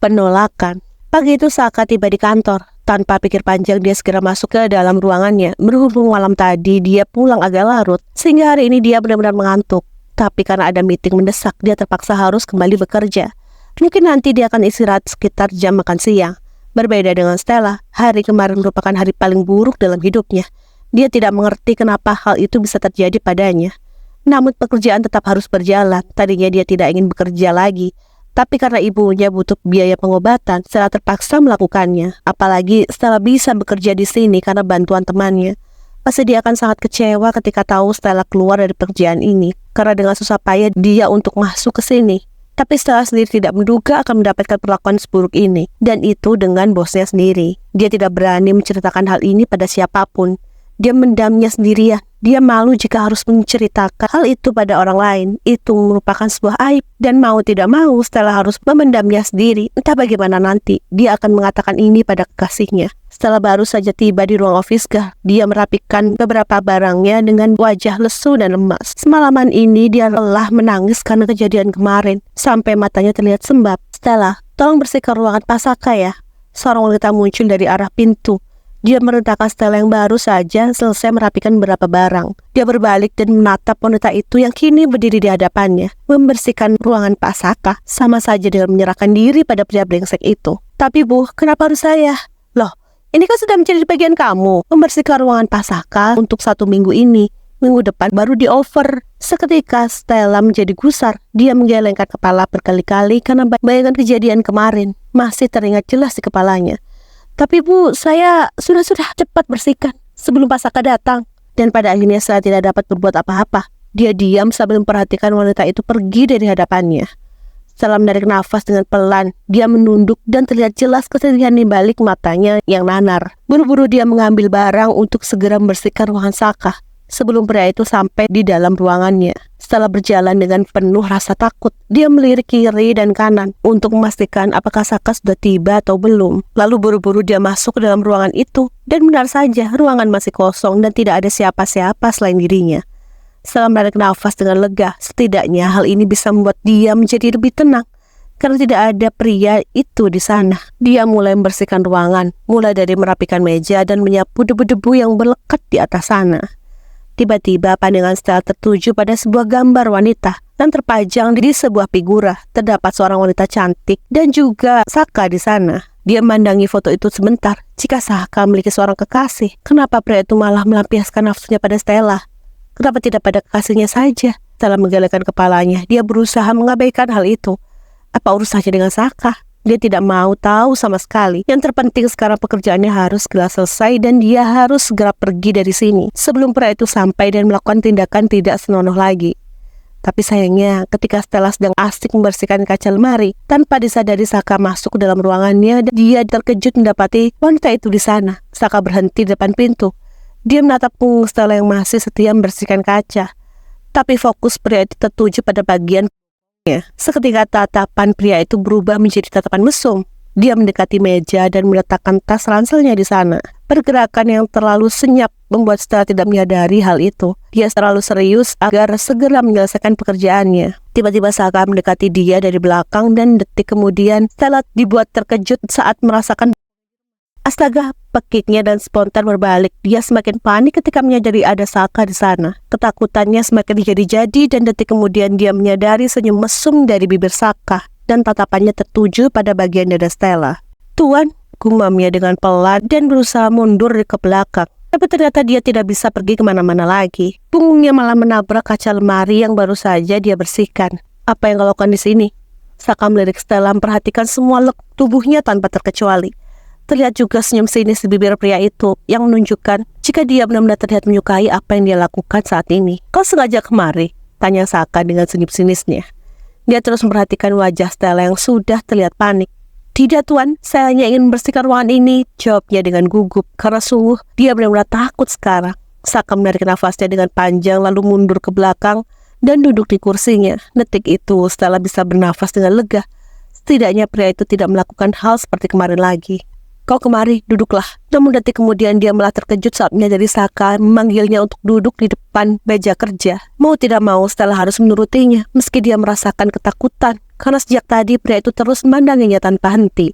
penolakan. Pagi itu Saka tiba di kantor. Tanpa pikir panjang dia segera masuk ke dalam ruangannya. Berhubung malam tadi dia pulang agak larut, sehingga hari ini dia benar-benar mengantuk. Tapi karena ada meeting mendesak, dia terpaksa harus kembali bekerja. Mungkin nanti dia akan istirahat sekitar jam makan siang. Berbeda dengan Stella, hari kemarin merupakan hari paling buruk dalam hidupnya. Dia tidak mengerti kenapa hal itu bisa terjadi padanya. Namun pekerjaan tetap harus berjalan. Tadinya dia tidak ingin bekerja lagi, tapi karena ibunya butuh biaya pengobatan, Stella terpaksa melakukannya. Apalagi Stella bisa bekerja di sini karena bantuan temannya. Pasti dia akan sangat kecewa ketika tahu Stella keluar dari pekerjaan ini, karena dengan susah payah dia untuk masuk ke sini. Tapi Stella sendiri tidak menduga akan mendapatkan perlakuan seburuk ini, dan itu dengan bosnya sendiri. Dia tidak berani menceritakan hal ini pada siapapun. Dia mendamnya sendirian. Dia malu jika harus menceritakan hal itu pada orang lain. Itu merupakan sebuah aib. Dan mau tidak mau, Stella harus memendamnya sendiri. Entah bagaimana nanti, dia akan mengatakan ini pada kekasihnya. Stella baru saja tiba di ruang office girl. Dia merapikan beberapa barangnya dengan wajah lesu dan lemas. Semalaman ini dia lelah menangis karena kejadian kemarin. Sampai matanya terlihat sembab. Stella, tolong bersihkan ruangan Pak Saka ya. Seorang wanita muncul dari arah pintu. Dia merentangkan Stella yang baru saja selesai merapikan beberapa barang. Dia berbalik dan menatap wanita itu yang kini berdiri di hadapannya. Membersihkan ruangan Pak Saka sama saja dengan menyerahkan diri pada pria brengsek itu. Tapi Bu, kenapa harus saya? Loh, ini kan sudah menjadi bagian kamu. Membersihkan ruangan Pak Saka untuk 1 minggu ini. Minggu depan baru di-over. Seketika Stella menjadi gusar. Dia menggelengkan kepala berkali-kali karena bayangan kejadian kemarin masih teringat jelas di kepalanya. Tapi Bu, saya sudah cepat bersihkan sebelum Pak Saka datang. Dan pada akhirnya saya tidak dapat berbuat apa-apa. Dia diam sambil memperhatikan wanita itu pergi dari hadapannya. Setelah menarik nafas dengan pelan, dia menunduk dan terlihat jelas kesedihan di balik matanya yang nanar. Buru-buru dia mengambil barang untuk segera membersihkan ruangan Saka sebelum pria itu sampai di dalam ruangannya. Setelah berjalan dengan penuh rasa takut, dia melirik kiri dan kanan untuk memastikan apakah Saka sudah tiba atau belum. Lalu buru-buru dia masuk ke dalam ruangan itu, dan benar saja ruangan masih kosong dan tidak ada siapa-siapa selain dirinya. Setelah menarik nafas dengan lega, setidaknya hal ini bisa membuat dia menjadi lebih tenang. Karena tidak ada pria itu di sana. Dia mulai membersihkan ruangan, mulai dari merapikan meja dan menyapu debu-debu yang berlekat di atas sana. Tiba-tiba pandangan Stella tertuju pada sebuah gambar wanita dan terpajang di sebuah figura. Terdapat seorang wanita cantik dan juga Saka di sana. Dia memandangi foto itu sebentar. Jika Saka memiliki seorang kekasih, kenapa pria itu malah melampiaskan nafsunya pada Stella? Kenapa tidak pada kekasihnya saja? Setelah menggelengkan kepalanya, dia berusaha mengabaikan hal itu. Apa urusannya dengan Saka? Dia tidak mau tahu sama sekali. Yang terpenting sekarang pekerjaannya harus segera selesai dan dia harus segera pergi dari sini sebelum pria itu sampai dan melakukan tindakan tidak senonoh lagi. Tapi sayangnya ketika Stella sedang asik membersihkan kaca lemari, tanpa disadari Saka masuk ke dalam ruangannya dan dia terkejut mendapati wanita itu di sana. Saka berhenti di depan pintu. Dia menatap punggung Stella yang masih setia membersihkan kaca. Tapi fokus pria itu tertuju pada bagian seketika tatapan pria itu berubah menjadi tatapan mesum. Dia mendekati meja dan meletakkan tas ranselnya di sana. Pergerakan yang terlalu senyap membuat Stella tidak menyadari hal itu. Dia terlalu serius agar segera menyelesaikan pekerjaannya. Tiba-tiba Saka mendekati dia dari belakang dan detik kemudian Stella dibuat terkejut saat merasakan astaga, pekiknya dan spontan berbalik. Dia semakin panik ketika menyadari ada Saka di sana. Ketakutannya semakin jadi-jadi dan detik kemudian dia menyadari senyum mesum dari bibir Saka dan tatapannya tertuju pada bagian dada Stella. Tuan, gumamnya dengan pelan dan berusaha mundur ke belakang. Tapi ternyata dia tidak bisa pergi kemana-mana lagi. Punggungnya malah menabrak kaca lemari yang baru saja dia bersihkan. Apa yang kau lakukan di sini? Saka melirik Stella memperhatikan semua tubuhnya tanpa terkecuali. Terlihat juga senyum sinis di bibir pria itu yang menunjukkan jika dia benar-benar terlihat menyukai apa yang dia lakukan saat ini. Kau sengaja kemari? Tanya Saka dengan senyum sinisnya. Dia terus memperhatikan wajah Stella yang sudah terlihat panik. Tidak Tuan, saya hanya ingin membersihkan ruangan ini, jawabnya dengan gugup. Karena sungguh dia benar-benar takut sekarang. Saka menarik nafasnya dengan panjang lalu mundur ke belakang dan duduk di kursinya. Detik itu Stella bisa bernafas dengan lega. Setidaknya pria itu tidak melakukan hal seperti kemarin lagi. Kau kemari, duduklah. Namun detik kemudian dia malah terkejut saat menyadari Saka memanggilnya untuk duduk di depan meja kerja. Mau tidak mau Stella harus menurutinya, meski dia merasakan ketakutan karena sejak tadi pria itu terus memandanginya tanpa henti.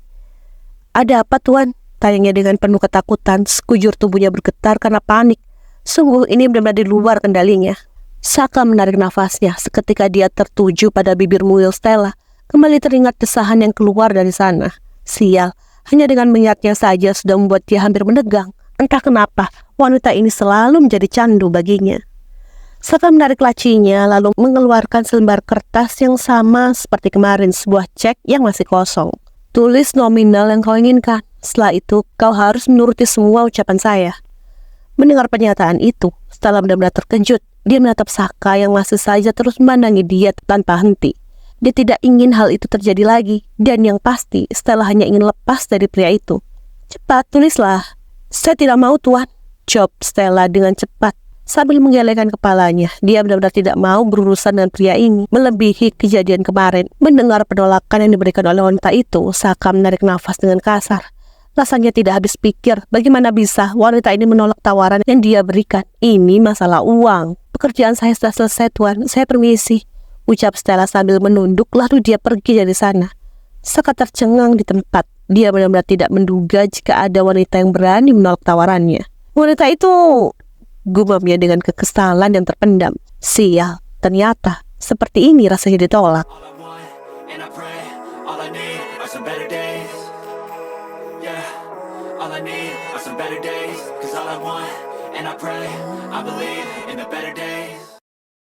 "Ada apa, Tuan?" tanyanya dengan penuh ketakutan. Sekujur tubuhnya bergetar karena panik. Sungguh ini benar-benar di luar kendalinya. Saka menarik nafasnya. Seketika dia tertuju pada bibir mungil Stella. Kembali teringat desahan yang keluar dari sana. Sial, hanya dengan mengingatnya saja sudah membuat dia hampir menegang. Entah kenapa, wanita ini selalu menjadi candu baginya. Saka menarik lacinya, lalu mengeluarkan selembar kertas yang sama seperti kemarin, sebuah cek yang masih kosong. "Tulis nominal yang kau inginkan. Setelah itu, kau harus menuruti semua ucapan saya." Mendengar pernyataan itu, Stella benar-benar terkejut. Dia menatap Saka yang masih saja terus memandangi dia tanpa henti. Dia tidak ingin hal itu terjadi lagi, dan yang pasti Stella hanya ingin lepas dari pria itu. "Cepat, tulislah." "Saya tidak mau, Tuan," jawab Stella dengan cepat. Sambil menggelengkan kepalanya, dia benar-benar tidak mau berurusan dengan pria ini. Melebihi kejadian kemarin, mendengar penolakan yang diberikan oleh wanita itu, Saka menarik nafas dengan kasar. Rasanya tidak habis pikir, bagaimana bisa wanita ini menolak tawaran yang dia berikan. Ini masalah uang. "Pekerjaan saya sudah selesai, Tuan. Saya permisi," ucap Stella sambil menunduk, lalu dia pergi dari sana. Saka tercengang di tempat. Dia benar-benar tidak menduga jika ada wanita yang berani menolak tawarannya. "Wanita itu," gumamnya dengan kekesalan yang terpendam. Sial, ternyata seperti ini rasanya ditolak.